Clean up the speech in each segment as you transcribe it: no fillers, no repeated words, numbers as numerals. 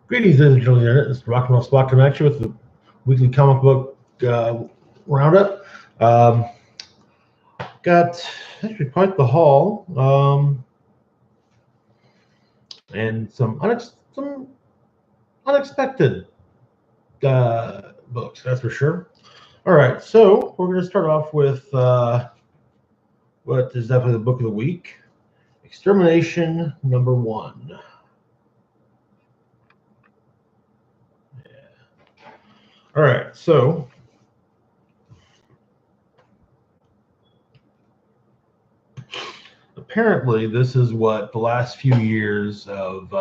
Greetings, ladies and gentlemen. It's Rock and Roll Spot coming at you with the weekly comic book roundup. Got actually quite the haul, and some unexpected books, that's for sure. All right, so we're going to start off with what is definitely the book of the week, Extermination #1. All right, so apparently this is what the last few years of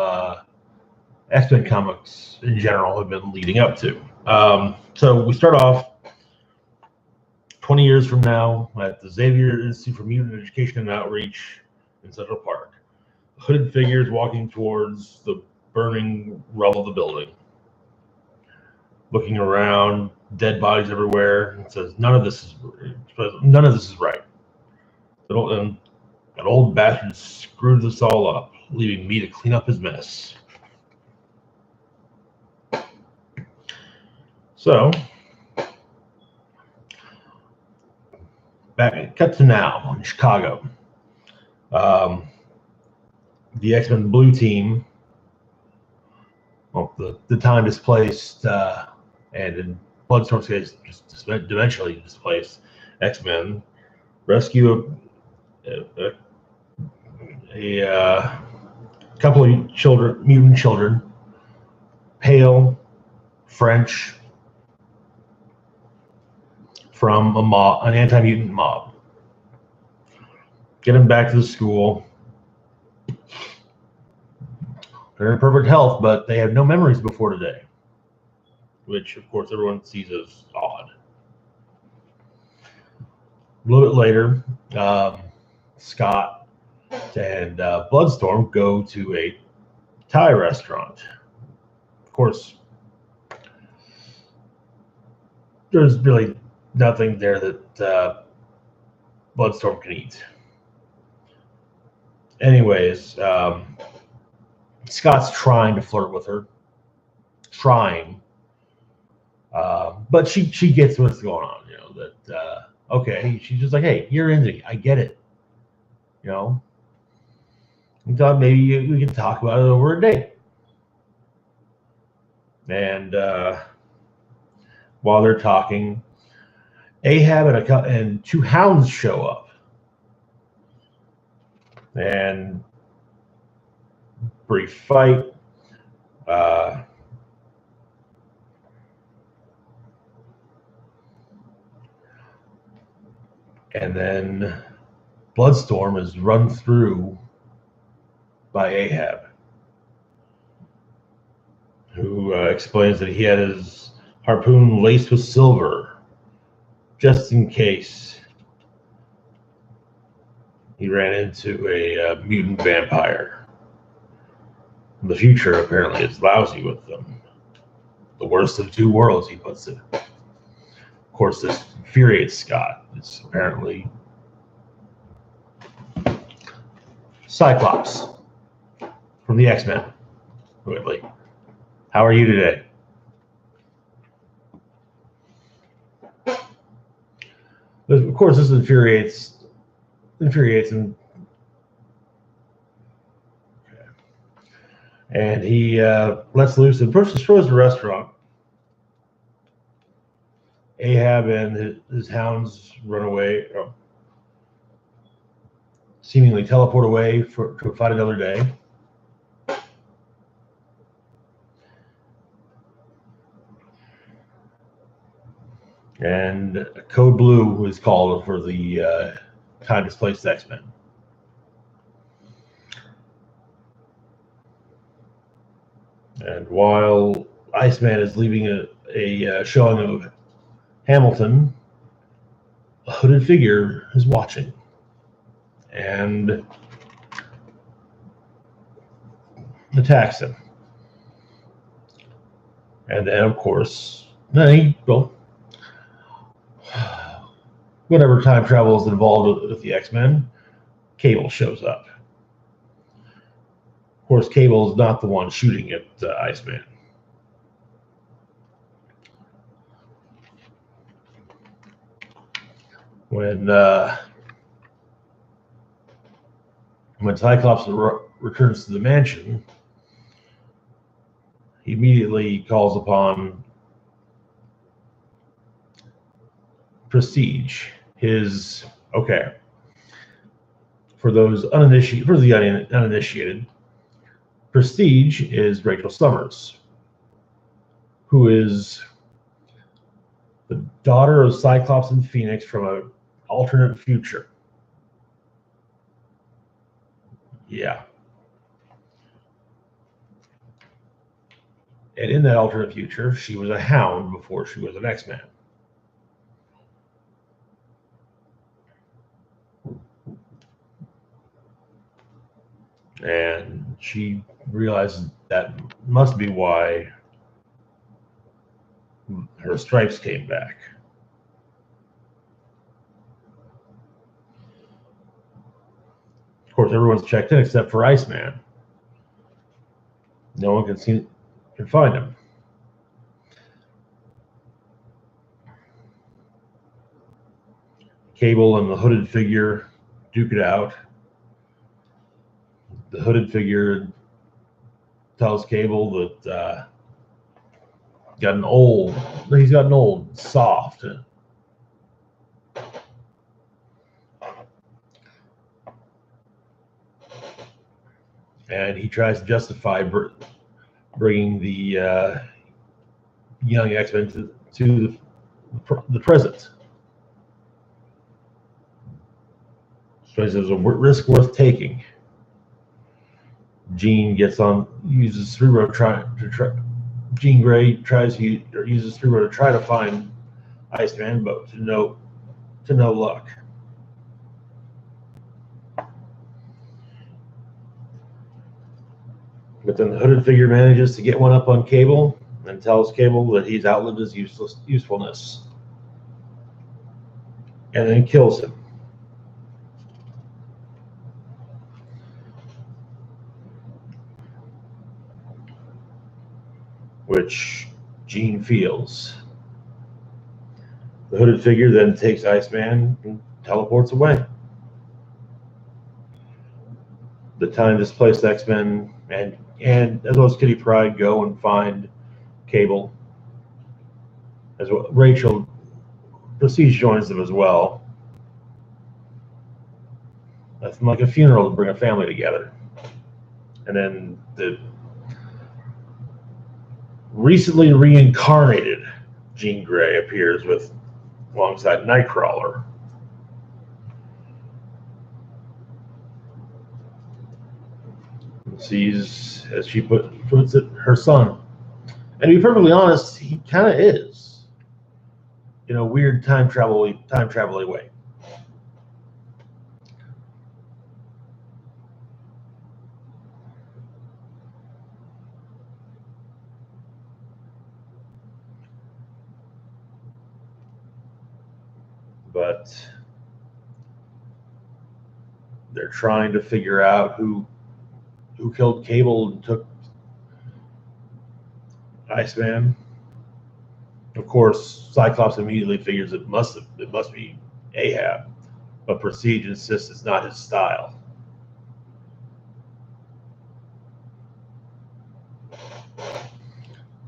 X-Men comics in general have been leading up to. So we start off 20 years from now at the Xavier Institute for Mutant Education and Outreach in Central Park. Hooded figures walking towards the burning rubble of the building, looking around, dead bodies everywhere, and says, none of this is right. And that old bastard screwed this all up, leaving me to clean up his mess. So, cut to now in Chicago. The X-Men Blue Team, well, the time displaced, and in Bloodstorm's case, just dimensionally displaced X-Men, rescue a couple of mutant children, pale, French, from an anti-mutant mob. Get them back to the school. They're in perfect health, but they have no memories before today, which, of course, everyone sees as odd. A little bit later, Scott and Bloodstorm go to a Thai restaurant. Of course, there's really nothing there that Bloodstorm can eat. Anyways, Scott's trying to flirt with her, but she gets what's going on. You know that okay, she's just like, hey, you're into me, I get it. You know, we thought maybe we can talk about it over a date. And while they're talking, Ahab and two hounds show up, and brief fight. And then Bloodstorm is run through by Ahab, who explains that he had his harpoon laced with silver, just in case he ran into a mutant vampire. The future apparently is lousy with them. The worst of two worlds, he puts it. Of course, this infuriates Scott. It's apparently Cyclops from the X-Men. Whitley, how are you today? Of course, this infuriates him. Okay. And he lets loose and first destroys the restaurant. Ahab and his hounds run away, seemingly teleport away to fight another day. And Code Blue is called for the time displaced X-Men. And while Iceman is leaving a showing of Hamilton, a hooded figure is watching and attacks him. And then, of course, whenever time travel is involved with the X-Men, Cable shows up. Of course, Cable is not the one shooting at Iceman. When Cyclops returns to the mansion, he immediately calls upon Prestige. For the uninitiated, Prestige is Rachel Summers, who is the daughter of Cyclops and Phoenix from an alternate future. Yeah. And in that alternate future, she was a Hound before she was an X-Man. And she realizes that must be why her stripes came back. Of course, everyone's checked in except for Iceman. No one can find him. Cable and the hooded figure duke it out. The hooded figure tells Cable that he's gotten old, soft. And he tries to justify bringing the young X-Men to the present. So he says, a risk worth taking. Jean uses Cerebro Jean Grey uses Cerebro to try to find Iceman, but to no luck. But then the hooded figure manages to get one up on Cable and tells Cable that he's outlived his usefulness, and then kills him. Which Jean feels. The hooded figure then takes Iceman and teleports away. The time-displaced X-Men and as well as Kitty Pryde go and find Cable. As well, Rachel Prestige joins them as well. That's like a funeral to bring a family together. And then the recently reincarnated Jean Grey appears alongside Nightcrawler. Sees, as she puts it, her son. And to be perfectly honest, he kind of is, in a weird time travel way. But they're trying to figure out who killed Cable and took Iceman. Of course, Cyclops immediately figures it must be Ahab, but Prestige insists it's not his style.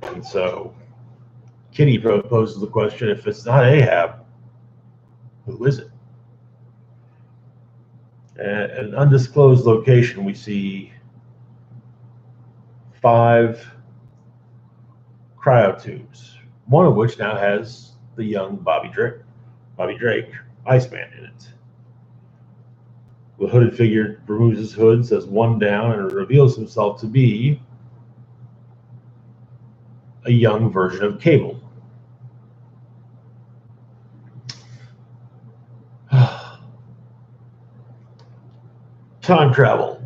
And so Kitty poses the question, if it's not Ahab, who is it? At an undisclosed location, we see 5 cryotubes, one of which now has the young Bobby Drake, Iceman in it. The hooded figure removes his hood, says one down, and reveals himself to be a young version of Cable. Time travel.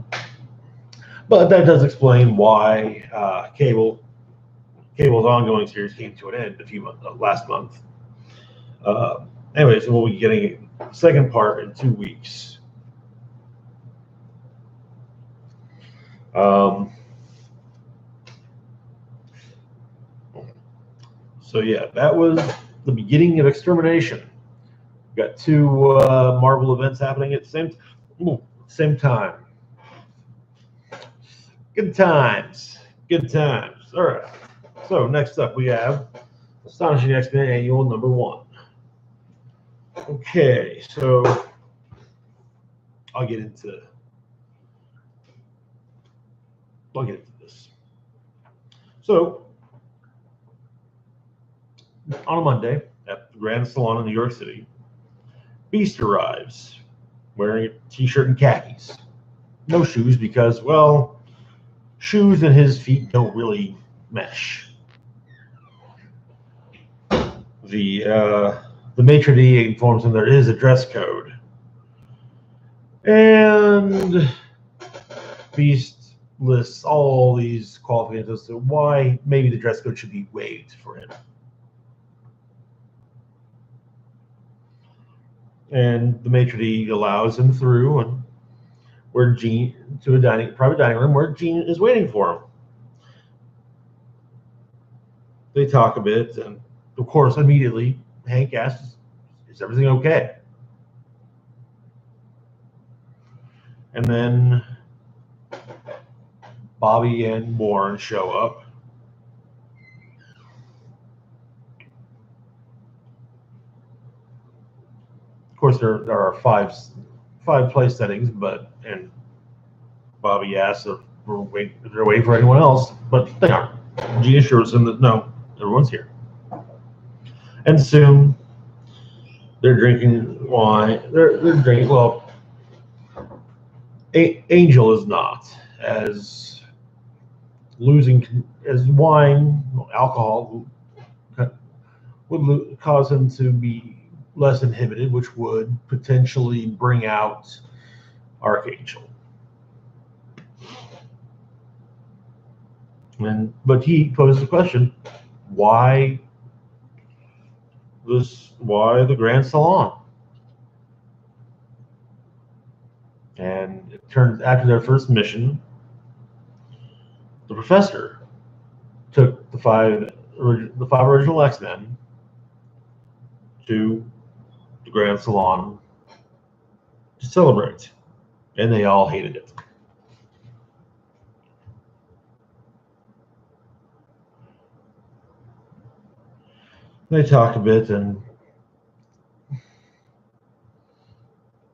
But that does explain why Cable's ongoing series came to an end last month. Anyway, so we'll be getting the second part in 2 weeks. So yeah, that was the beginning of Extermination. Got two Marvel events happening at the same time. Good times. Good times. All right. So next up we have Astonishing X-Men Annual number 1. Okay, so I'll get into this. So on a Monday at the Grand Salon in New York City, Beast arrives wearing a t-shirt and khakis. No shoes because, well, shoes and his feet don't really mesh. The maitre d' informs him there is a dress code. And Beast lists all these qualifications as to why maybe the dress code should be waived for him. And the maitre d' allows him through, and where Jean to a private dining room where Jean is waiting for him. They talk a bit, and of course, immediately Hank asks, "Is everything okay?" And then Bobby and Warren show up. Of course, there are five place settings, and Bobby asks if they're waiting for anyone else, but they aren't. Gene assures him that no, everyone's here. And soon they're drinking wine. They're drinking. Well, Angel is not, as wine, alcohol would cause him to be less inhibited, which would potentially bring out Archangel. But he poses the question: why the Grand Salon? And it turns after their first mission, the professor took the five original X-Men to the Grand Salon to celebrate, and they all hated it. They talk a bit and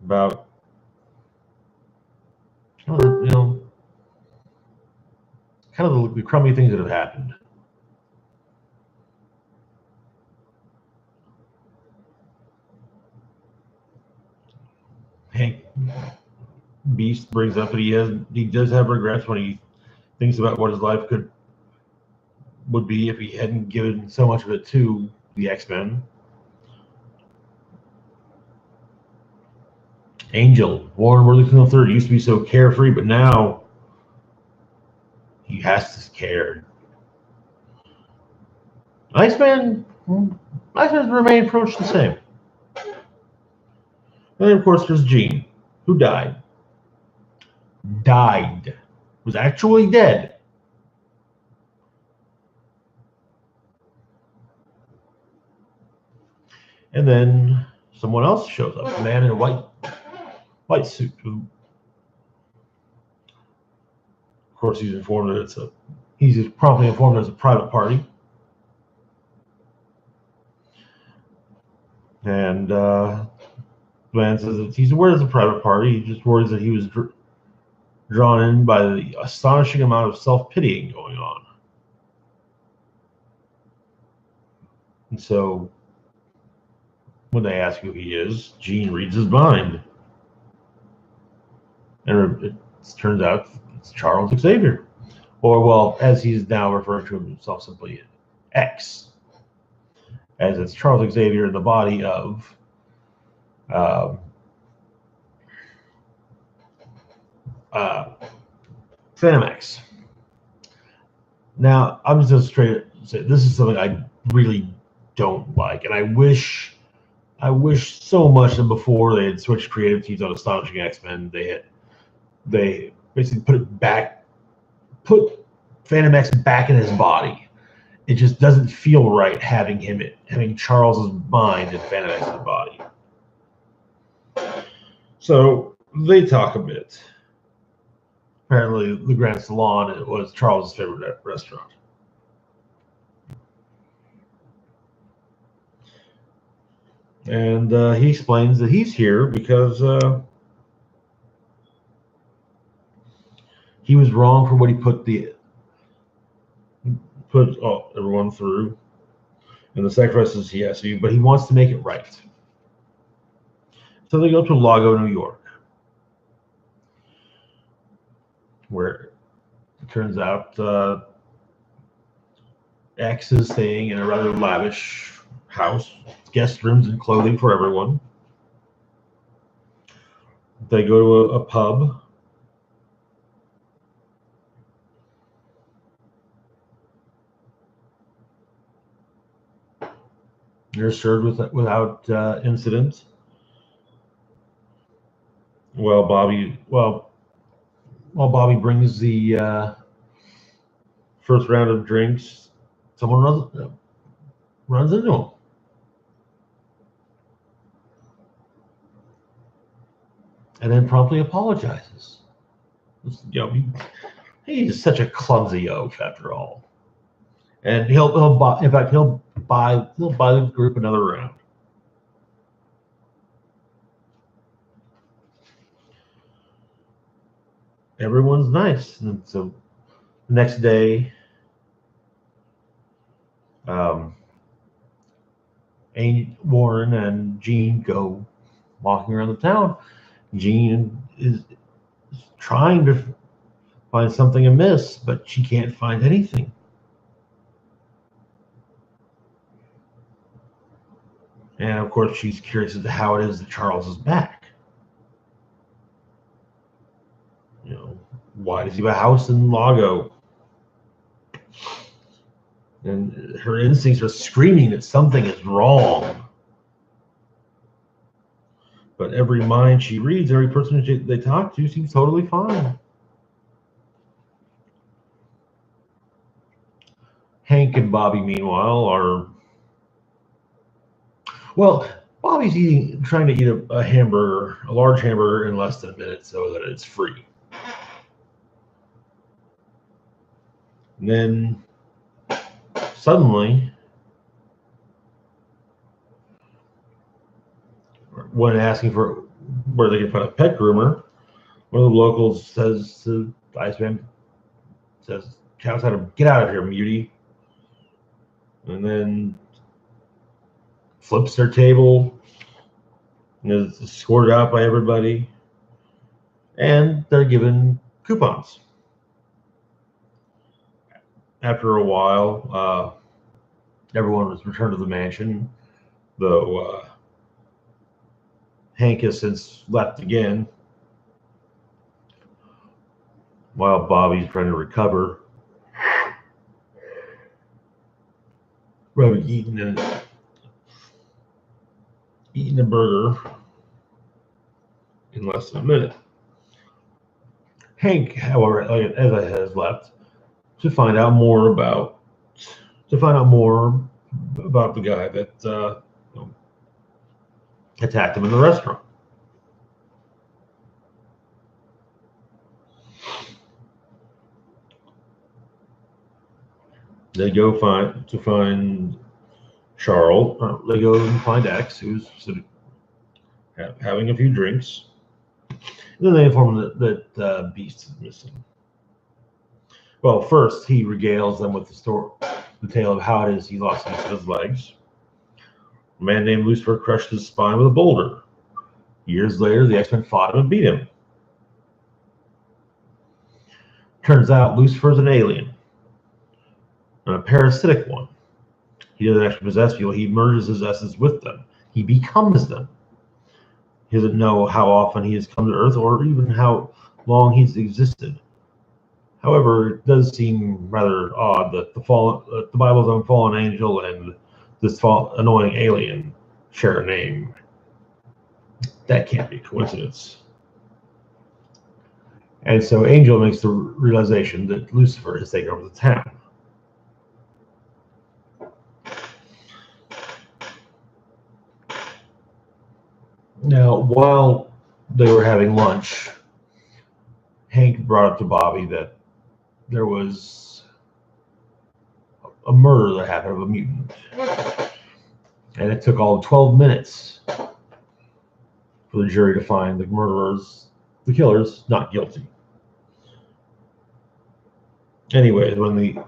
about kind of the crummy things that have happened. Hank Beast brings up that he does have regrets when he thinks about what his life would be if he hadn't given so much of it to the X-Men. Angel, Warren Worthington III used to be so carefree, but now he has to care. Iceman remained pretty much the same. And then, of course, there's Jean, who died. Was actually dead. And then someone else shows up, a man in a white suit, who, of course, he's promptly informed that it's a private party. And the man says that he's aware it's a private party. He just worries that he was drawn in by the astonishing amount of self-pitying going on. And so when they ask who he is, Jean reads his mind. And it turns out it's Charles Xavier. Or, well, as he's now referring to himself simply, X. As it's Charles Xavier in the body of Phantom X. Now, I'm just going to straight say this is something I really don't like, and I wish so much that before they had switched creative teams on Astonishing X-Men, they basically put Phantom X back in his body. It just doesn't feel right having Charles's mind in Phantom X's body. So they talk a bit. Apparently, the Grand Salon was Charles's favorite restaurant. And he explains that he's here because he was wrong for what he put everyone through, and the sacrifices he has to do, but he wants to make it right. So they go to Lago, New York, where it turns out X is staying in a rather lavish house, guest rooms and clothing for everyone. They go to a pub. They're served without incident. While Bobby brings the first round of drinks, someone runs into him. And then promptly apologizes. He's such a clumsy oaf after all. And he'll buy the group another round. Everyone's nice, and so the next day, Warren and Jean go walking around the town. Jean is trying to find something amiss, but she can't find anything. And of course, she's curious as to how it is that Charles is back. Why does he have a house in Lago? And her instincts are screaming that something is wrong. But every mind she reads, every person they talk to seems totally fine. Hank and Bobby, meanwhile, Bobby's trying to eat a hamburger, a large hamburger, in less than a minute so that it's free. And then suddenly, when asking for where they can find a pet groomer, one of the locals says to the Iceman, shouts at him, "Get out of here, Mutie!" And then flips their table and is escorted out by everybody, and they're given coupons. After a while, everyone was returned to the mansion, though Hank has since left again, while Bobby's trying to recover, probably eating a burger in less than a minute. Hank, however, as I has left to find out more about the guy that attacked him in the restaurant. They go find Charles. They go and find X, who's sort of having a few drinks. And then they inform him that Beast is missing. Well, first he regales them with the tale of how it is he lost each of his legs. A man named Lucifer crushed his spine with a boulder. Years later, the X-Men fought him and beat him. Turns out Lucifer's an alien, and a parasitic one. He doesn't actually possess people. He merges his essence with them. He becomes them. He doesn't know how often he has come to Earth or even how long he's existed. However, it does seem rather odd that the Bible's own fallen angel and this annoying alien share a name. That can't be a coincidence. And so Angel makes the realization that Lucifer has taken over the town. Now, while they were having lunch, Hank brought up to Bobby that there was a murder that happened of a mutant. And it took all of 12 minutes for the jury to find the murderers, the killers, not guilty. Anyway, when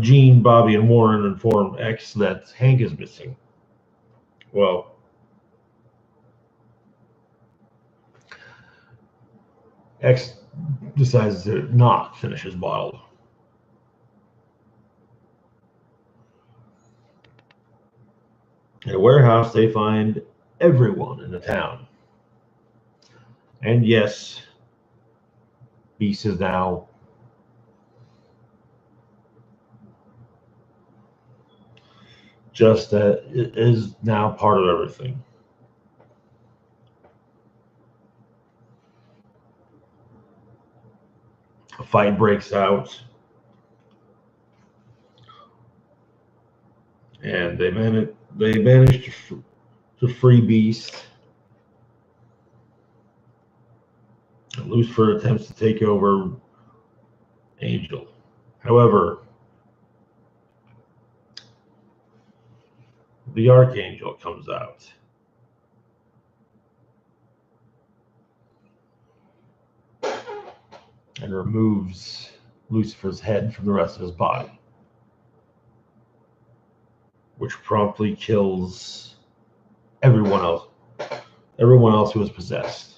Gene, Bobby, and Warren inform X that Hank is missing, well, X decides to not finish his bottle. In a warehouse, they find everyone in the town. And yes, Beast is now is now part of everything. A fight breaks out, and they manage to free Beast. And Lucifer attempts to take over Angel. However, the Archangel comes out. And removes Lucifer's head from the rest of his body, which promptly kills everyone else who was possessed.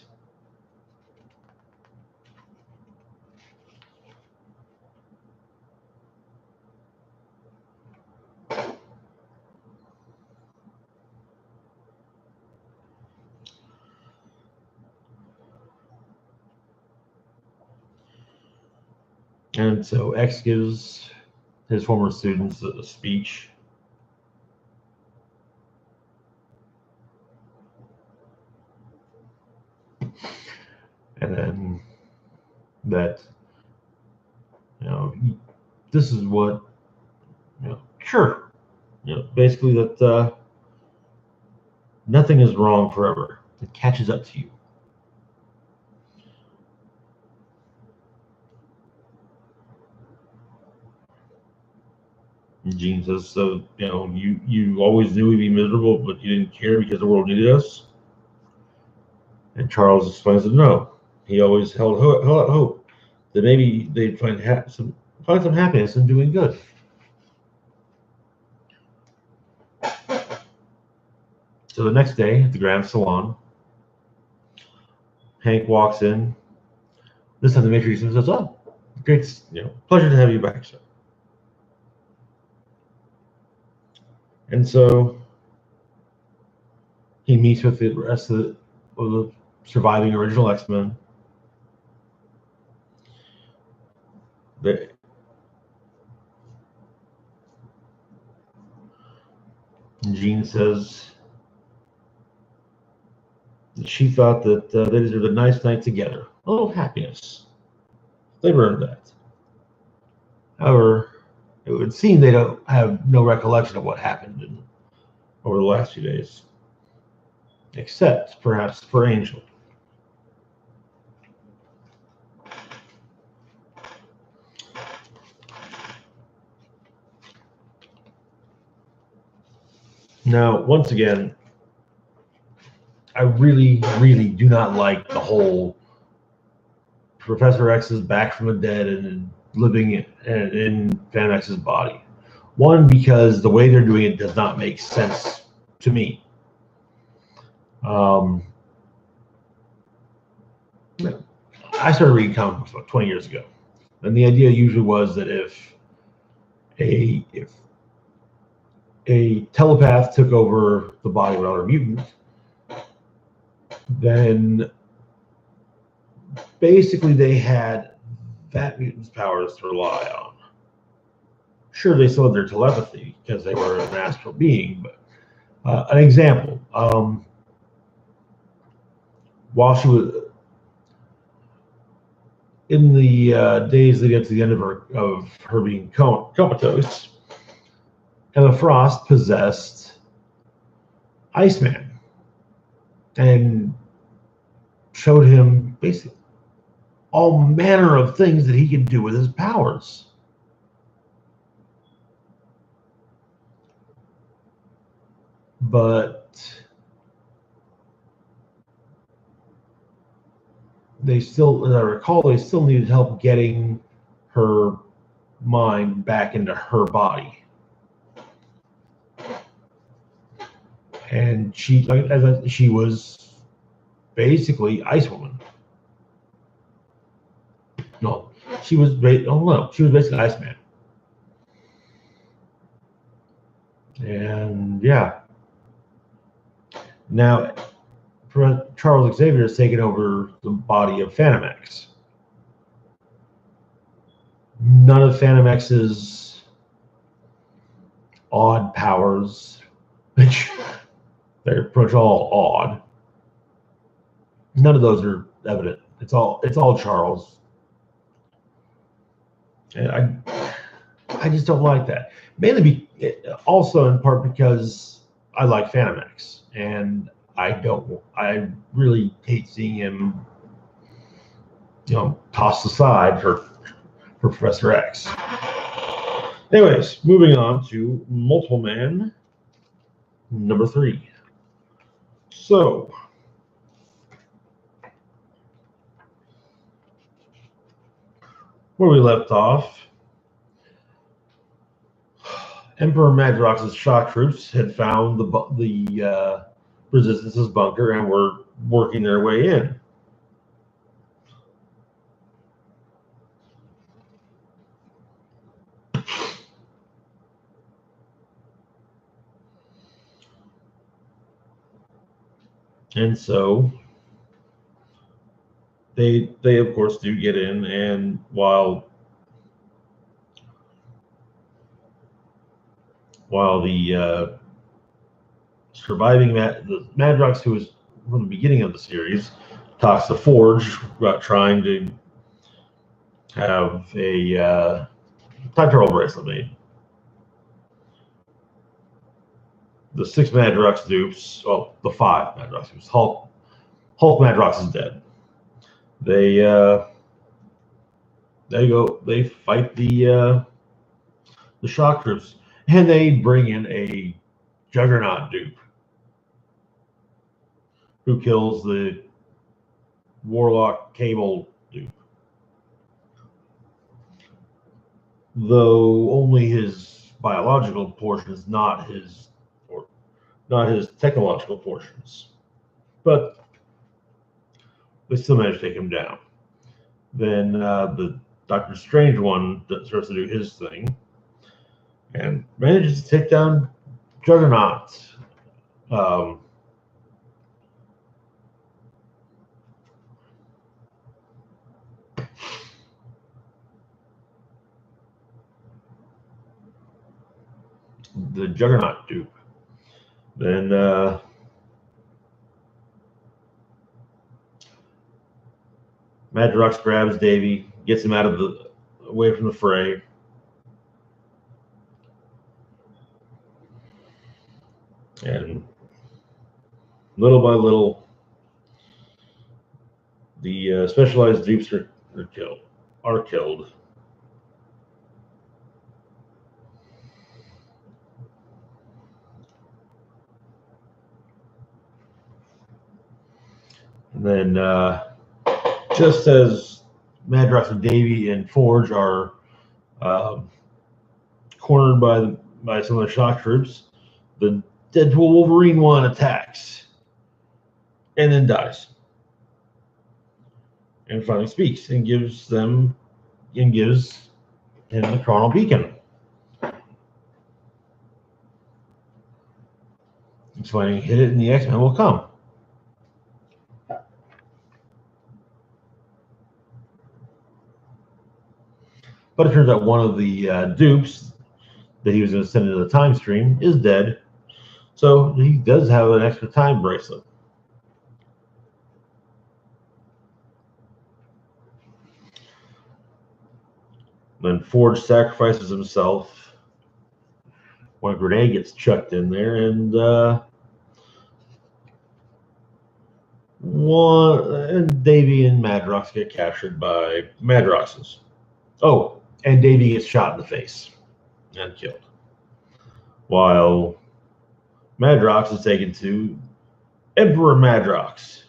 And so X gives his former students a speech. And then that, this is what, sure, basically that nothing is wrong forever. It catches up to you. Gene says, so, you always knew we'd be miserable, but you didn't care because the world needed us. And Charles explains that no, he always held out hope that maybe they'd find some happiness in doing good. So the next day at the Grand Salon, Hank walks in. This time the Matrix says, "Oh, great, pleasure to have you back, sir." And so he meets with the rest of the surviving original X-Men. Jean says that she thought that they deserved a nice night together, a little happiness. They've earned that. However, it would seem they don't have no recollection of what happened over the last few days, except perhaps for Angel. Now, once again, I really, really do not like the whole Professor X is back from the dead and living in Fan X's body. One, because the way they're doing it does not make sense to me. I started reading comic books about 20 years ago, and the idea usually was that if a telepath took over the body of another mutant, then basically they had that mutant's powers to rely on. Sure, they still had their telepathy because they were an astral being, but an example, while she was in the days leading up to the end of her being comatose, Emma Frost possessed Iceman, and showed him basically all manner of things that he could do with his powers. But they still, as I recall, they still needed help getting her mind back into her body. And she was basically Ice Woman. No, she was basically Iceman. And yeah. Now, Charles Xavier has taken over the body of Phantom X. None of Phantom X's odd powers, which they're pretty much all odd. None of those are evident. It's all Charles. And I just don't like that. Mainly also in part because I like Phantom X, and I really hate seeing him, tossed aside for Professor X. Anyways, moving on to Multiple Man number 3. So, where we left off, Emperor Madrox's shock troops had found the Resistance's bunker and were working their way in. And so they of course do get in, and while the surviving the Madrox, who was from the beginning of the series, talks to Forge about trying to have a time travel bracelet made. The 6 Madrox dupes, the 5 Madrox dupes, Hulk Madrox is dead. They fight the shock troops, and they bring in a Juggernaut dupe who kills the Warlock Cable dupe, though only his biological portions, not his technological portions. But they still managed to take him down. Then the Doctor Strange one starts to do his thing and manages to take down Juggernaut. The Juggernaut dupe. Then Madrox grabs Davey, gets him away from the fray. And little by little, the specialized dupes are killed. And then, just as Madrox and Davey and Forge are cornered by some of the shock troops, the Deadpool Wolverine one attacks and then dies. And finally speaks and gives him the Chrono Beacon, explaining, hit it and the X-Men will come. But it turns out one of the dupes that he was going to send into the time stream is dead. So he does have an extra time bracelet. Then Forge sacrifices himself when a grenade gets chucked in there, and And Davy and Madrox get captured by Madroxes. Oh, and Davy gets shot in the face and killed, while Madrox is taken to Emperor Madrox,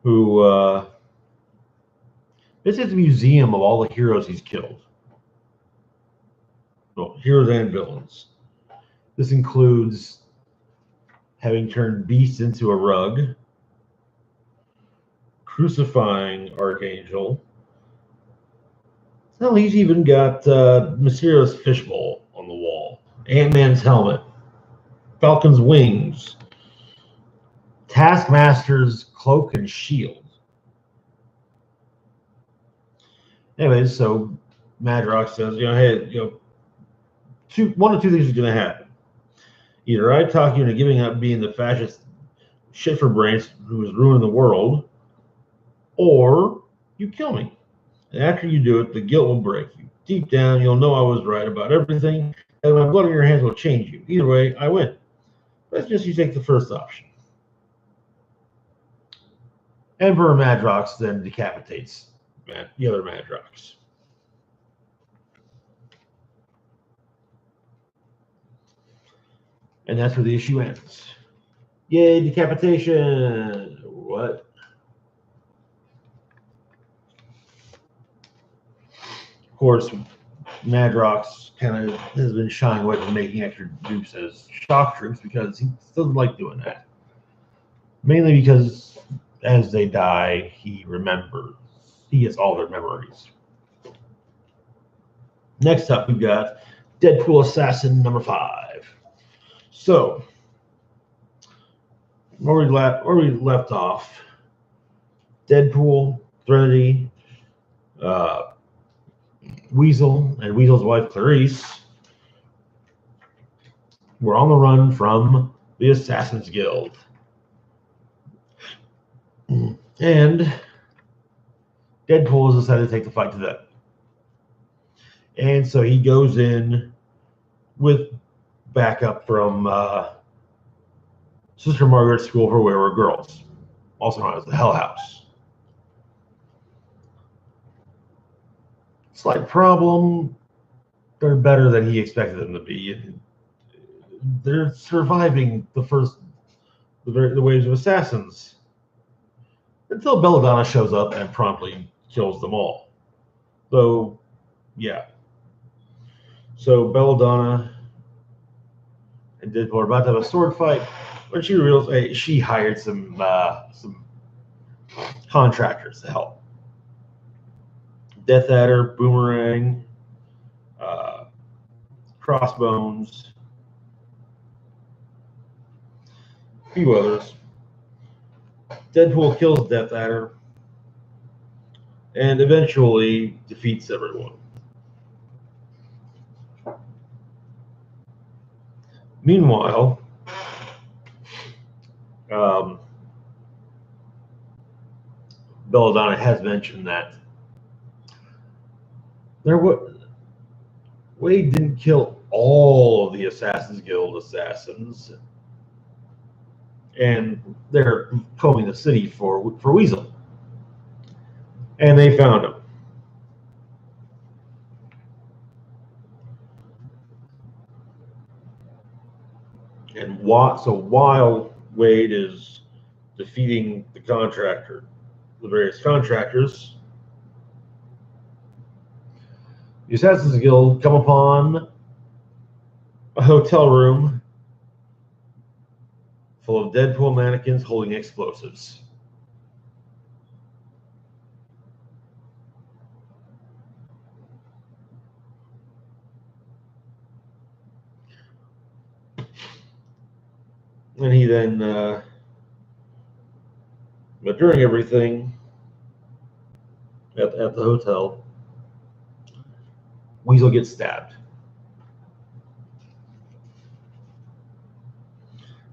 who visits a museum of all the heroes he's killed. Well, heroes and villains. This includes having turned Beast into a rug, crucifying Archangel. Hell, he's even got Mysterio's fishbowl on the wall, Ant-Man's helmet, Falcon's wings, Taskmaster's cloak and shield. Anyways, so Madrox says, hey, one of two things is going to happen. Either I talk you into giving up being the fascist shit for brains who is ruining the world, or you kill me. And after you do it, the guilt will break you. Deep down, you'll know I was right about everything, and my blood on your hands will change you. Either way, I win. Let's just you take the first option. Emperor Madrox then decapitates the other Madrox. And that's where the issue ends. Yay, decapitation! What? Of course, Madrox kind of has been shying away from making extra dupes as shock troops because he doesn't like doing that. Mainly because as they die, he gets all their memories. Next up, we've got Deadpool Assassin number 5. So, where we left off, Deadpool, Threnody, Weasel, and Weasel's wife Clarice were on the run from the Assassin's Guild. And Deadpool has decided to take the fight to them. And so he goes in with backup from Sister Margaret's School for Wayward Girls, also known as the Hell House. Slight problem, they're better than he expected them to be. They're surviving the waves of assassins until Belladonna shows up and promptly kills them all. So, yeah. So Belladonna and Deadpool are about to have a sword fight when she realizes she hired some contractors to help. Death Adder, Boomerang, Crossbones, a few others. Deadpool kills Death Adder and eventually defeats everyone. Meanwhile, Belladonna has mentioned that Wade didn't kill all of the Assassin's Guild assassins, and they're combing the city for Weasel, and they found him. And while Wade is defeating the various contractors, the Assassin's Guild come upon a hotel room full of Deadpool mannequins holding explosives. And he then, but during everything at the hotel, Weasel gets stabbed.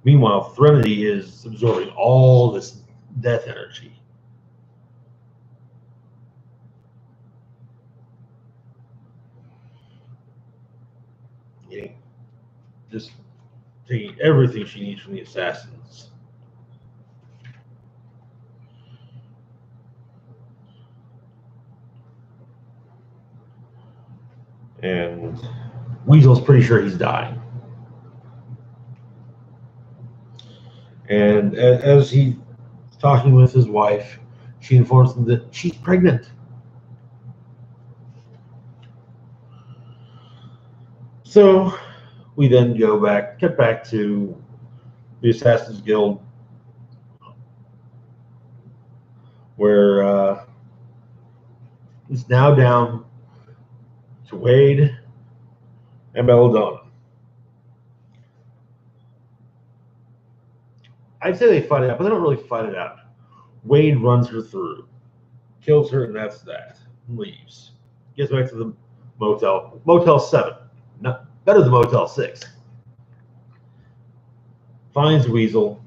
Meanwhile, Threnody is absorbing all this death energy. Just taking everything she needs from the assassins. And Weasel's pretty sure he's dying. And as he's talking with his wife, she informs him that she's pregnant. So we then get back to the Assassin's Guild, where it's now down to Wade and Belladonna. I'd say they fight it out, but they don't really fight it out. Wade runs her through, kills her, and that's that. And leaves. Gets back to the Motel 7. Not better than Motel 6. Finds Weasel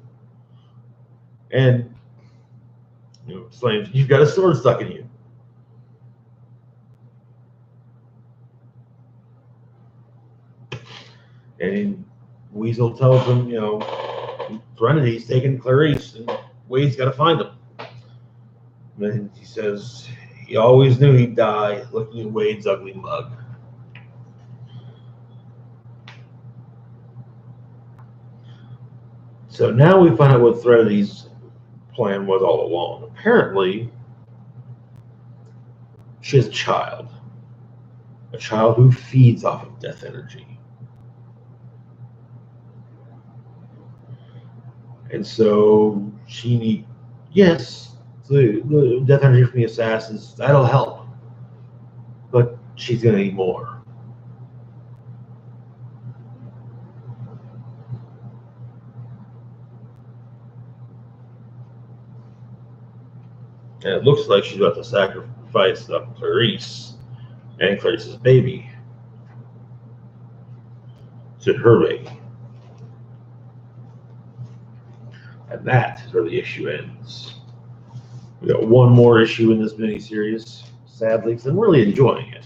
and exclaims, "You've got a sword stuck in you." And Weasel tells him, Serenity's taking Clarice, and Wade's got to find him. And then he says he always knew he'd die looking at Wade's ugly mug. So now we find out what Serenity's plan was all along. Apparently, she has a child who feeds off of death energy. And so the death energy from the assassins, that'll help. But she's going to need more. And it looks like she's about to sacrifice Clarice and Clarice's baby to her baby. And that is where the issue ends. We got one more issue in this miniseries, sadly, because I'm really enjoying it.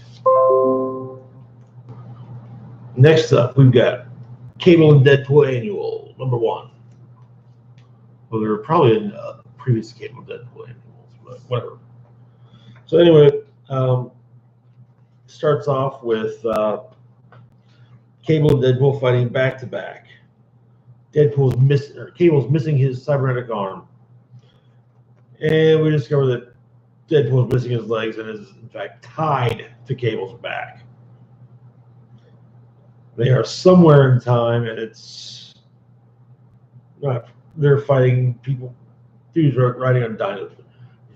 Next up, we've got Cable and Deadpool Annual, #1. Well, there were probably in previous Cable and Deadpool Annuals, but whatever. So anyway, starts off with Cable and Deadpool fighting back to back. Cable's missing his cybernetic arm. And we discover that Deadpool's missing his legs and is, in fact, tied to Cable's back. They are somewhere in time, and they're fighting people riding on dinosaurs.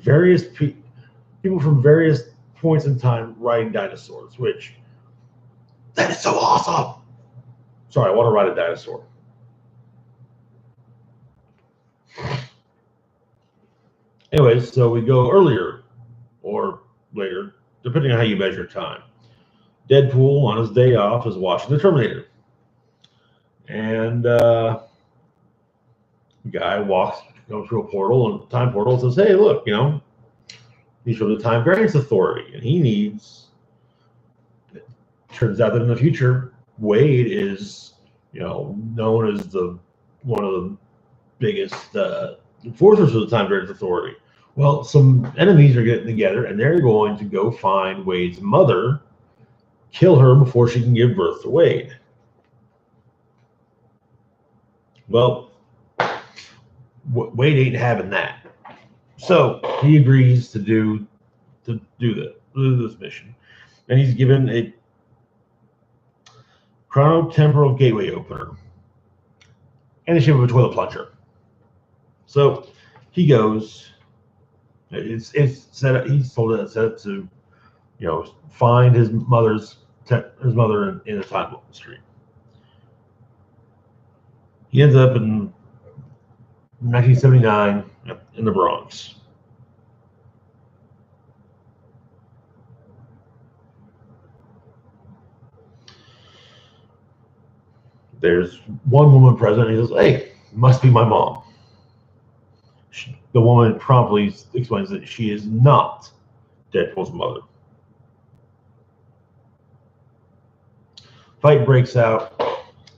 Various people from various points in time riding dinosaurs, which, that is so awesome. Sorry, I want to ride a dinosaur. Anyways, so we go earlier or later, depending on how you measure time. Deadpool, on his day off, is watching the Terminator. And the guy goes through a time portal, and says, "Hey, look, he's from the Time Variance Authority, and he needs." It turns out that in the future, Wade is, known as one of the biggest enforcers of the Time Variance Authority. Well, some enemies are getting together, and they're going to go find Wade's mother, kill her before she can give birth to Wade. Well, Wade ain't having that, so he agrees to do this mission, and he's given a chronotemporal gateway opener and a ship of a toilet plunger. So he goes. It's set up. He's told it set up to, find his mother in a time stream. He ends up in 1979 in the Bronx. There's one woman present. And he says, "Hey, must be my mom." The woman promptly explains that she is not Deadpool's mother. Fight breaks out.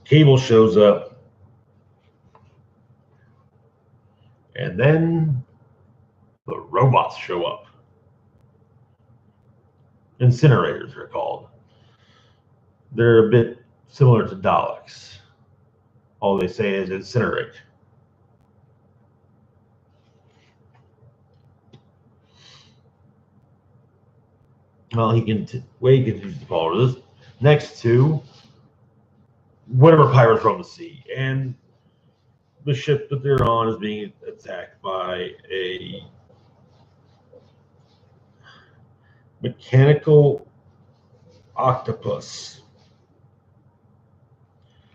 Cable shows up. And then the robots show up. Incinerators are called. They're a bit similar to Daleks. All they say is incinerate. Well, Wade continues to follow this next to whatever pirates roam the sea, and the ship that they're on is being attacked by a mechanical octopus,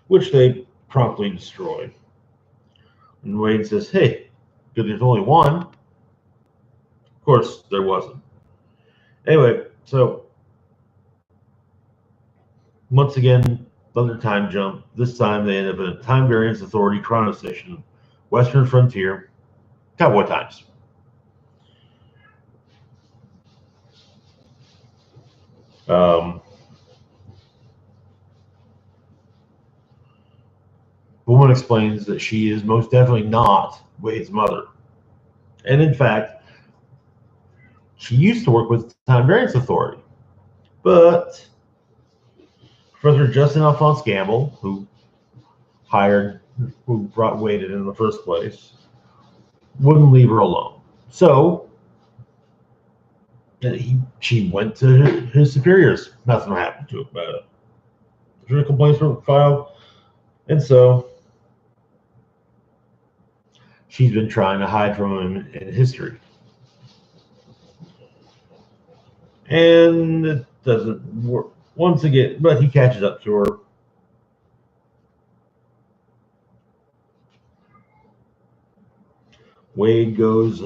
which they promptly destroy. And Wade says, "Hey, because there's only one." Of course, there wasn't. Anyway, so once again, another time jump. This time they end up in a Time Variance Authority chrono station, Western Frontier, cowboy times. The woman explains that she is most definitely not Wade's mother. And in fact, she used to work with the Time Variance Authority. But Professor Justin Alphonse Gamble, who brought Wade in the first place, wouldn't leave her alone. So she went to his superiors. Nothing happened to him about it. There's complaints were filed. And so she's been trying to hide from him in history. And it doesn't work once again, but he catches up to her. Wade goes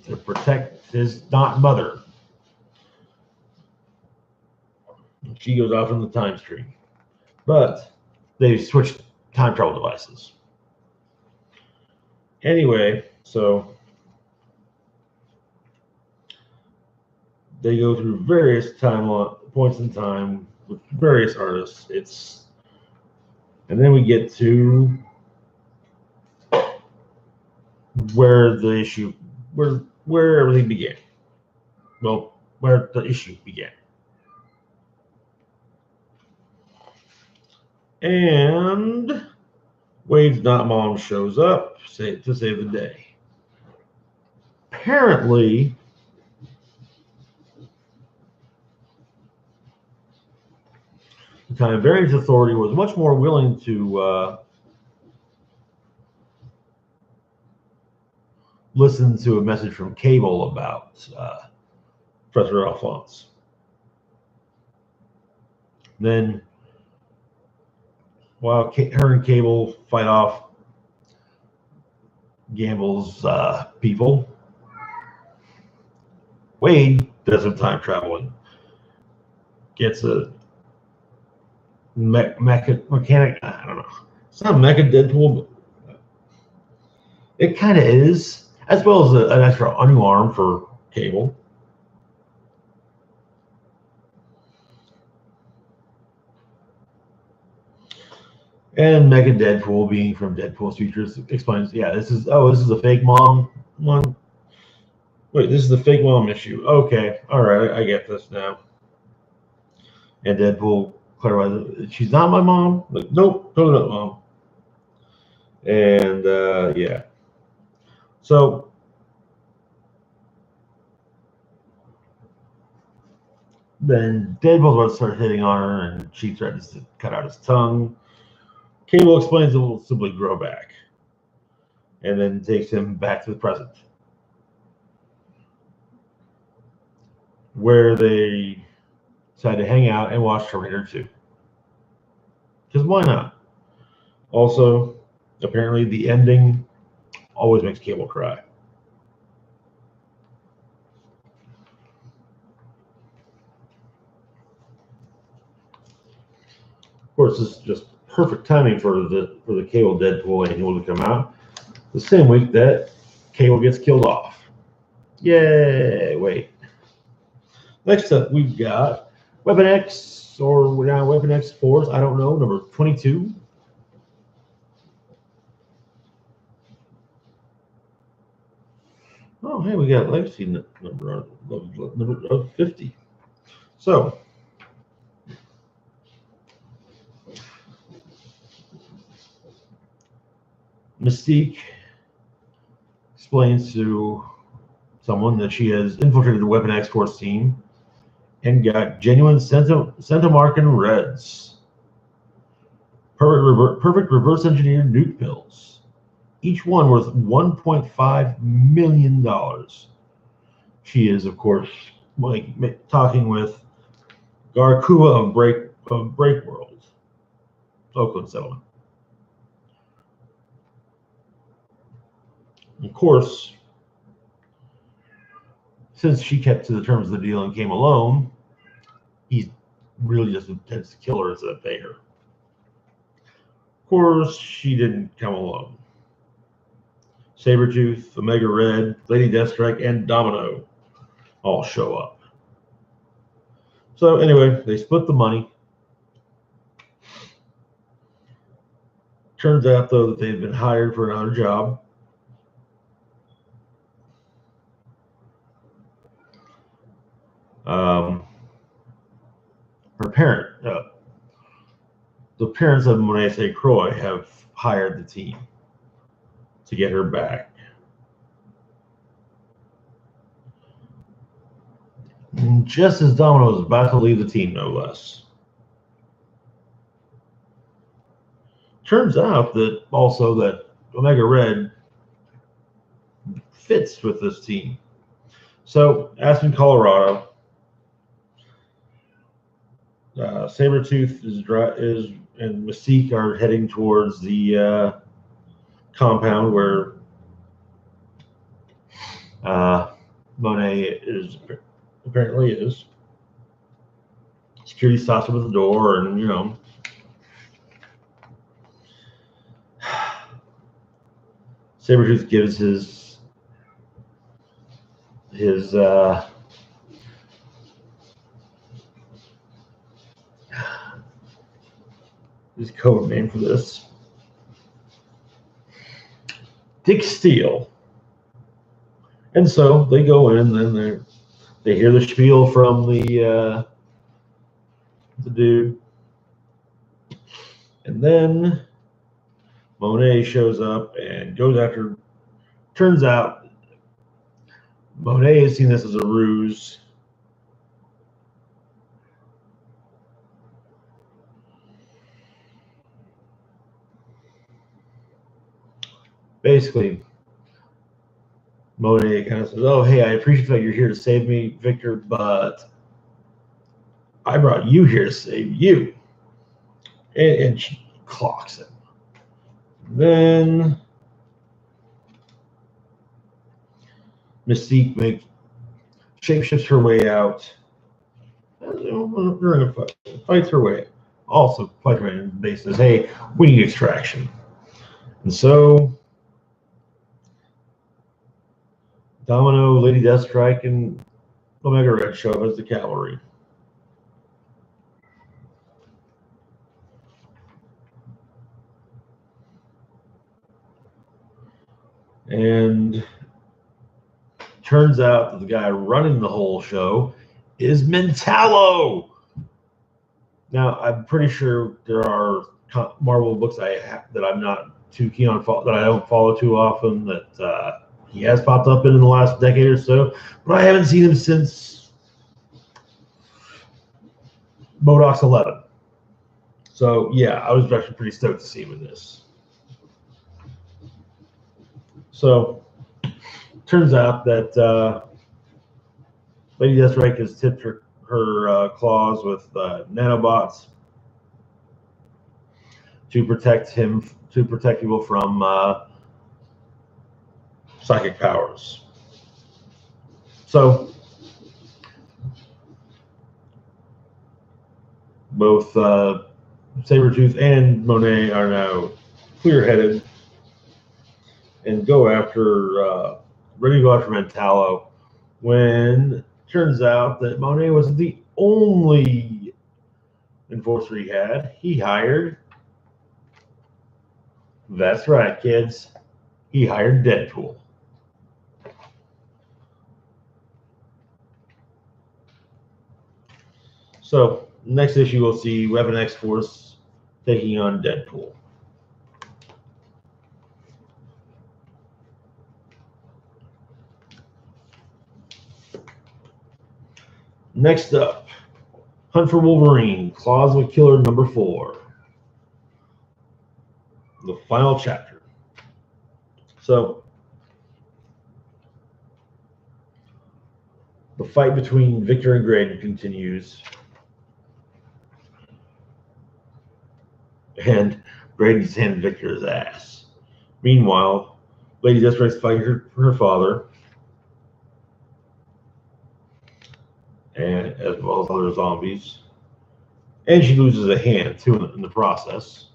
to protect his not mother. She goes off in the time stream. But they switched time travel devices. Anyway, so they go through various points in time with various artists. And then we get to where everything began. Well, where the issue began. And Wade's not mom shows up to save the day. Apparently, the Time Variance Authority was much more willing to listen to a message from Cable about Professor Alphonse. Then, while her and Cable fight off Gamble's people, Wade does some time traveling. Gets a mechanic. I don't know. It's not Mecha Deadpool, but it kind of is, as well as an extra new arm for Cable. And Mecha Deadpool, being from Deadpool's Future, explains, "Yeah, this is a fake mom one. Wait, this is the fake mom issue. Okay, all right, I get this now." And Deadpool clarifies, "She's not my mom." Like, nope, totally not mom. And yeah, so then Deadpool's about to start hitting on her, and she threatens to cut out his tongue. Cable explains it will simply grow back, and then takes him back to the present, where they decide to hang out and watch Terminator 2. Because why not? Also, apparently the ending always makes Cable cry. Of course, this is just perfect timing for the Cable Deadpool annual to come out the same week that Cable gets killed off. Yay! Wait. Next up, we've got Weapon X, or we're now Weapon X Force. I don't know, number 22. Oh, hey, we got Legacy number of 50. So, Mystique explains to someone that she has infiltrated the Weapon X-Force team and got genuine Centamarcan Reds. Perfect reverse engineered nuke pills. Each one worth $1.5 million. She is, of course, talking with Garkua of Break World, Oakland settlement. Of course, since she kept to the terms of the deal and came alone, he really just intends to kill her instead of pay her. Of course, she didn't come alone. Sabretooth, Omega Red, Lady Deathstrike, and Domino all show up. So anyway, they split the money. Turns out, though, that they've been hired for another job. Her parent, the parents of Monet St. Croix, have hired the team to get her back. And just as Domino is about to leave the team, no less. Turns out that also that Omega Red fits with this team. So, Aspen, Colorado, Sabretooth is and Mystique are heading towards the compound where Monet apparently is. Security stops him at the door, and Sabretooth gives his code name for this. Dick Steele. And so they go in, and they hear the spiel from the dude. And then Monet shows up and goes after. Turns out Monet has seen this as a ruse. Basically, Monet kind of says, "Oh, hey, I appreciate that you're here to save me, Victor, but I brought you here to save you." And she clocks him. Then Mystique shapeshifts her way out. During a fight, fights her way. Also, fights her way and they says, "Hey, we need extraction." And so Domino, Lady Deathstrike, and Omega Red show up as the cavalry. And turns out that the guy running the whole show is Mentallo. Now, I'm pretty sure there are Marvel books that I'm not too keen on, that I don't follow too often, that he has popped up in the last decade or so, but I haven't seen him since Modoc's 11. So, yeah, I was actually pretty stoked to see him in this. So, turns out that Lady Deathstrike has tipped her claws with nanobots to protect people from psychic powers. So both Sabretooth and Monet are now clear-headed and ready to go after Mentallo, when it turns out that Monet wasn't the only enforcer he had. He hired, that's right, kids, he hired Deadpool. So, next issue we'll see Weapon X-Force taking on Deadpool. Next up, Hunt for Wolverine, Claws of a Killer #4. The final chapter. So, the fight between Victor and Graydon continues. And Graydon's handed Victor his ass. Meanwhile, Lady Deathstrike's fighting for her father, and as well as other zombies. And she loses a hand, too, in the process.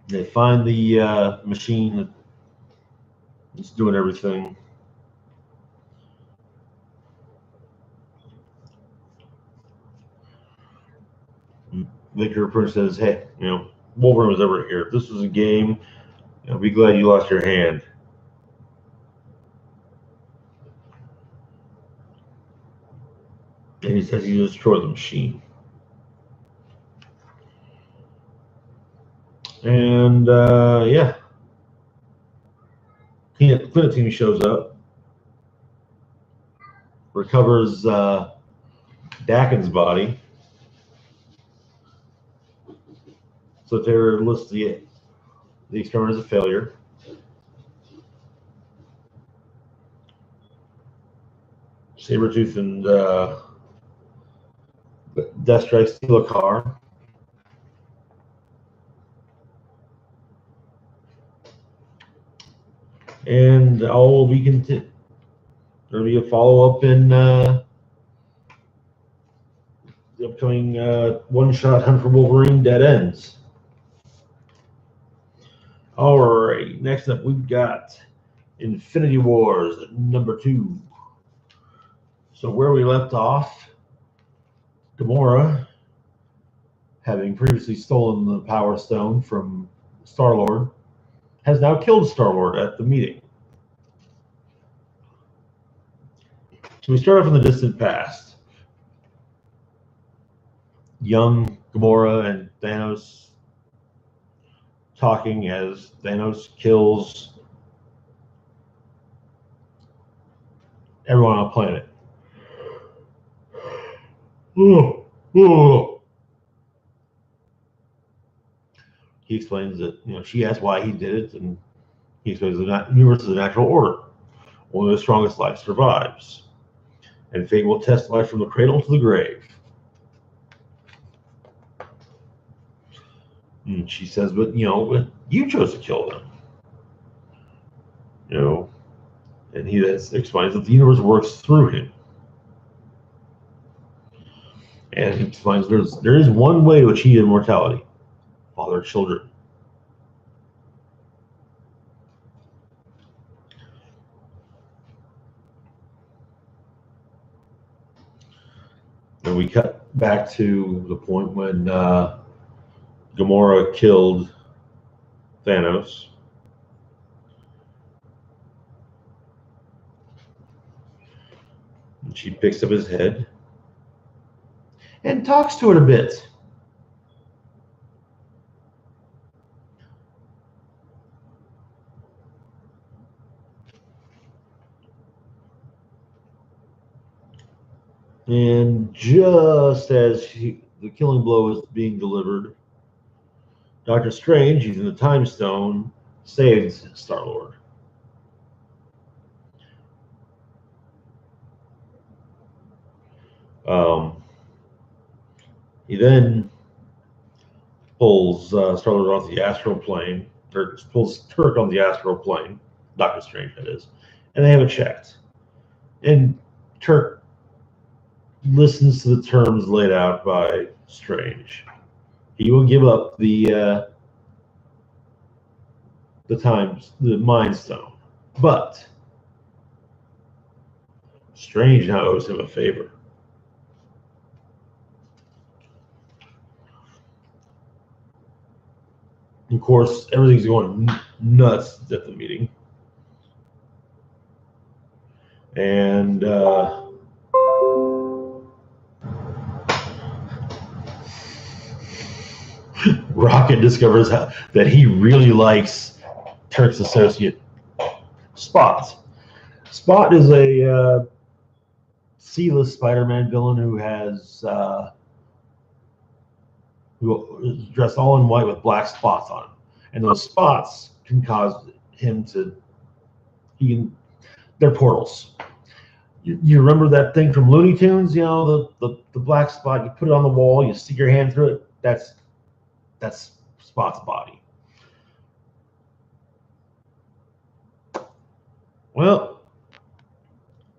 They find the machine that's doing everything. Victor pretty much says, hey, Wolverine was ever here. If this was a game, be glad you lost your hand. And he says he destroyed the machine. And, yeah. Clinic team shows up. Recovers Dakin's body. So Terror lists the experiment as a failure. Sabretooth and Deathstrike steal a car. And all we can there'll be a follow-up in the upcoming one-shot Hunt for Wolverine Dead Ends. All right, next up we've got Infinity Wars #2. So where we left off, Gamora, having previously stolen the Power Stone from Star-Lord, has now killed Star-Lord at the meeting. So we start off in the distant past. Young Gamora and Thanos talking as Thanos kills everyone on the planet. He explains that she asked why he did it, and he explains the universe is a natural order. Only the strongest life survives, and fate will test life from the cradle to the grave. And she says, but you chose to kill them. And he explains that the universe works through him. And he explains there is one way to achieve immortality: father children. And we cut back to the point when Gamora killed Thanos. And she picks up his head and talks to it a bit. And just as the killing blow is being delivered, Doctor Strange, using the Time Stone, saves Star-Lord. He then pulls Star-Lord off the astral plane, or pulls Turk on the astral plane, Doctor Strange that is, and they have a chat. And Turk listens to the terms laid out by Strange. He will give up the Mind Stone, but Strange now owes him a favor. Of course, everything's going nuts at the meeting, and Rocket discovers that he really likes Turk's associate, Spot. Spot is a C-list Spider-Man villain who is dressed all in white with black spots on him, and those spots can cause him to. They're portals. You remember that thing from Looney Tunes? You know, the black spot. You put it on the wall. You stick your hand through it. That's Spot's body. Well,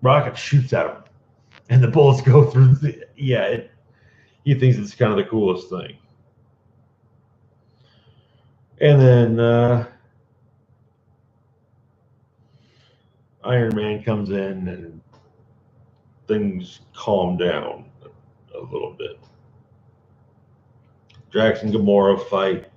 Rocket shoots at him, and the bullets go through. He thinks it's kind of the coolest thing. And then Iron Man comes in, and things calm down a little bit. Drax and Gamora fight.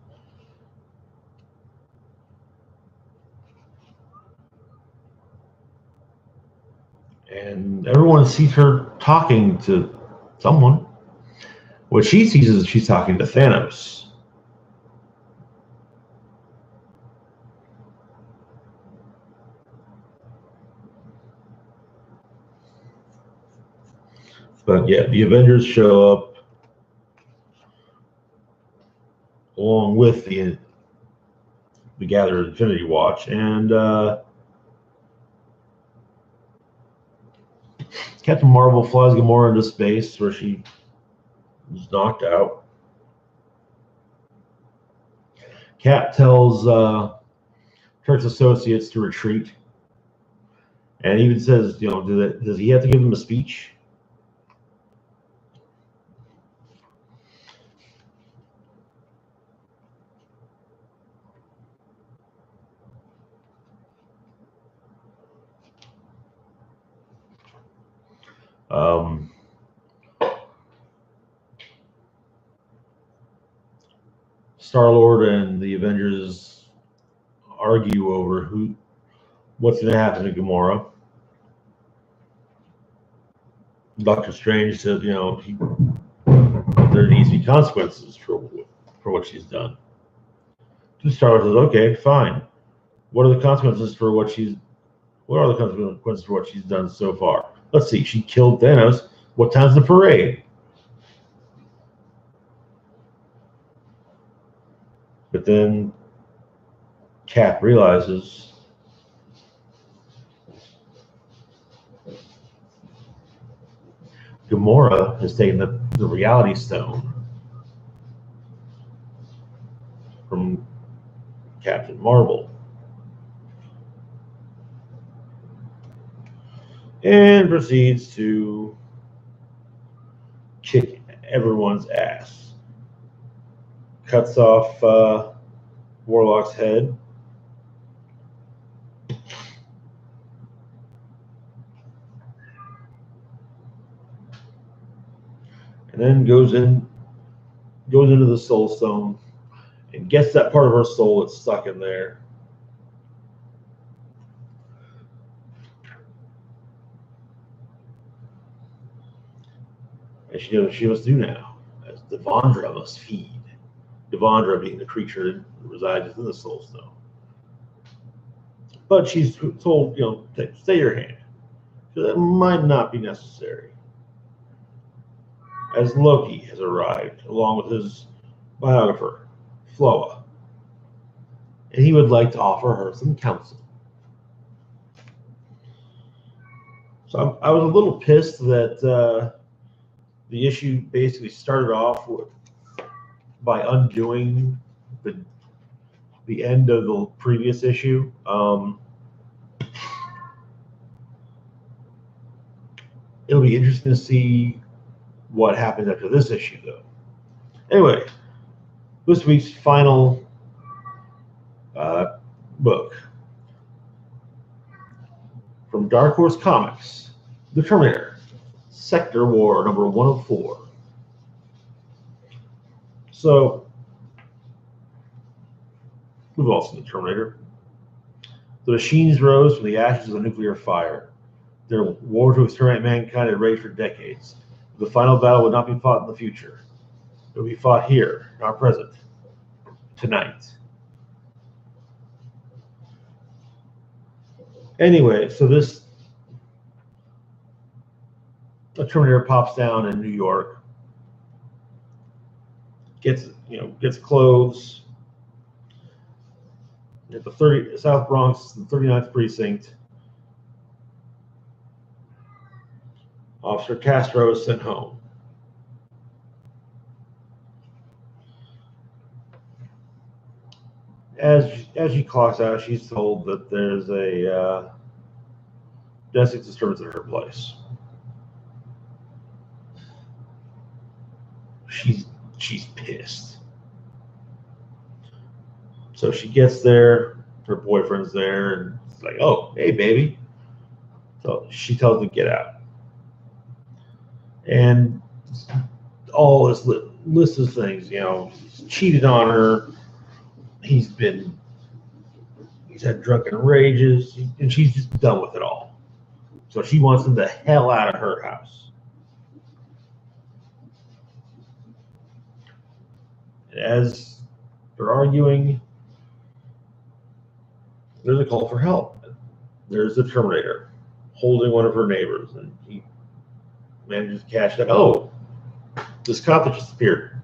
And everyone sees her talking to someone. What she sees is she's talking to Thanos. But yeah, the Avengers show up along with the gathered Infinity Watch, and Captain Marvel flies Gamora into space where she was knocked out. Cap tells Kirk's associates to retreat, and even says, you know, does he have to give them a speech? Star-Lord and the Avengers argue over what's going to happen to Gamora. Doctor Strange said, you know, there needs to be consequences for what she's done. Star-Lord says, okay, fine. What are the consequences for what she's done so far? Let's see. She killed Thanos. What time's the parade? But then Cap realizes Gamora has taken the Reality Stone from Captain Marvel and proceeds to kick everyone's ass. Cuts off Warlock's head. And then goes into the Soul Stone and gets that part of her soul that's stuck in there. And she knows what she must do now, as Devondra must feed. Devondra being the creature that resides in the Soul Stone. But she's told, you know, stay your hand, because that might not be necessary. As Loki has arrived, along with his biographer, Floa, and he would like to offer her some counsel. So I was a little pissed that the issue basically started off by undoing the end of the previous issue. It'll be interesting to see what happens after this issue, though. Anyway, this week's final book from Dark Horse Comics, The Terminator, Sector War number 104. So, we've all seen The Terminator. The machines rose from the ashes of a nuclear fire. Their war to exterminate mankind had raged for decades. The final battle would not be fought in the future. It would be fought here, in our present, tonight. Anyway, so a Terminator pops down in New York, gets clothes at the South Bronx, the 39th precinct. Officer Castro is sent home. As she clocks out, she's told that there's a domestic disturbance at her place. She's pissed. So she gets there, her boyfriend's there, and it's like, oh, hey, baby. So she tells him to get out. And all this list of things, he's cheated on her, he's had drunken rages, and she's just done with it all. So she wants him the hell out of her house. As they're arguing, there's a call for help. There's the Terminator holding one of her neighbors, and he manages to catch that. Oh, this cop that just appeared.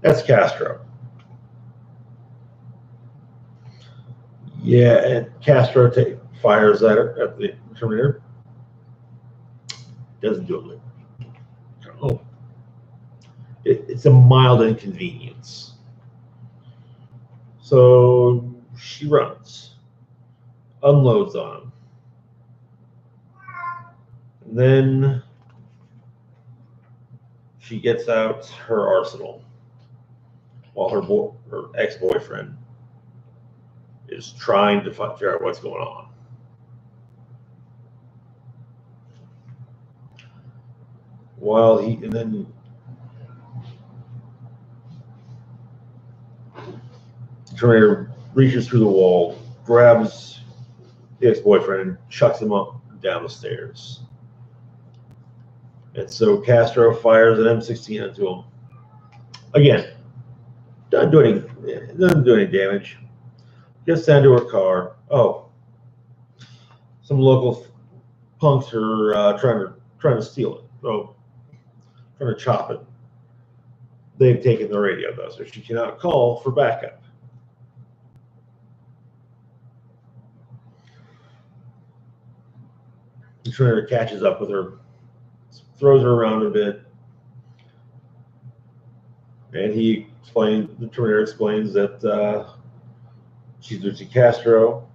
That's Castro. Yeah, and Castro fires at her, at the Terminator. Doesn't do it. Oh, it's a mild inconvenience. So she runs, unloads on him. And then she gets out her arsenal while her ex-boyfriend is trying to figure out what's going on. And then Terminator reaches through the wall, grabs the ex-boyfriend, and chucks him up down the stairs. And so Castro fires an M16 into him. Again, doesn't do any damage. Gets down to her car. Oh, some local punks are trying to steal it. Oh, trying to chop it. They've taken the radio though, so she cannot call for backup. The Terminator catches up with her, throws her around a bit, and the Terminator explains that she's Lucy Castro,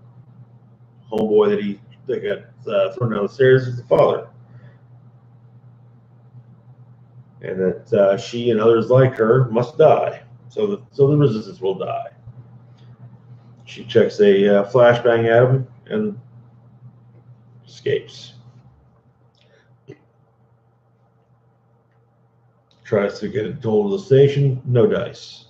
homeboy that got thrown down the stairs is the father, and that she and others like her must die, so the resistance will die. She checks a flashbang at him and escapes. Tries to get it told to the station, no dice.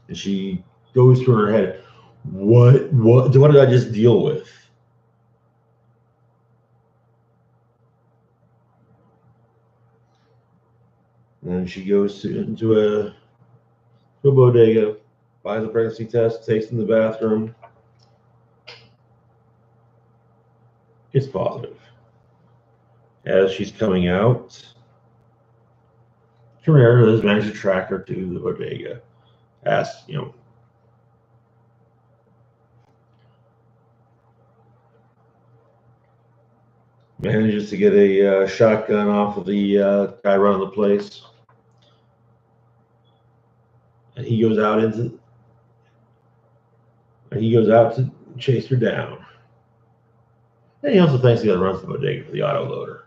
And she goes through her head, what did I just deal with? And then she goes into a bodega, buys a pregnancy test, takes it in the bathroom. It's positive. As she's coming out, Terminator has managed to track her to the bodega. Asks, manages to get a shotgun off of the guy running the place. And he goes out to chase her down. And he also thanks the guy that runs the bodega for the auto loader.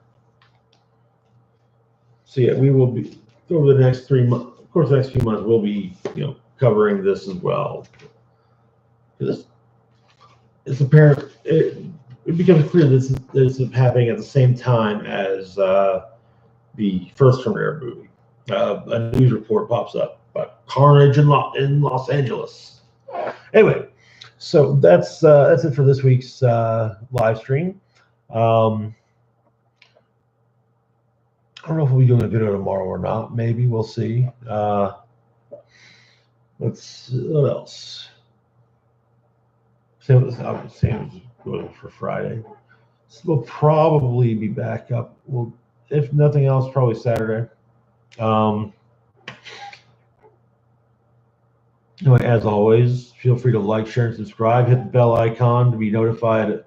So yeah, we will be over the next 3 months. Of course, the next few months we'll be, covering this as well. It's apparent. It becomes clear this is happening at the same time as the first Terminator movie. A news report pops up about carnage in Los Angeles. Anyway, so that's it for this week's live stream. I don't know if we'll be doing a video tomorrow or not. Maybe we'll see. What else? Same as going for Friday. So we'll probably be back up. Well, if nothing else, probably Saturday. Um, anyway, as always, feel free to like, share, and subscribe. Hit the bell icon to be notified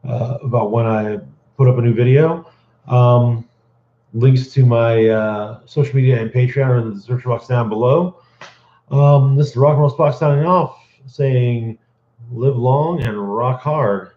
about when I put up a new video. Links to my social media and Patreon are in the description box down below. This is the Rock and Roll Spock signing off, saying live long and rock hard.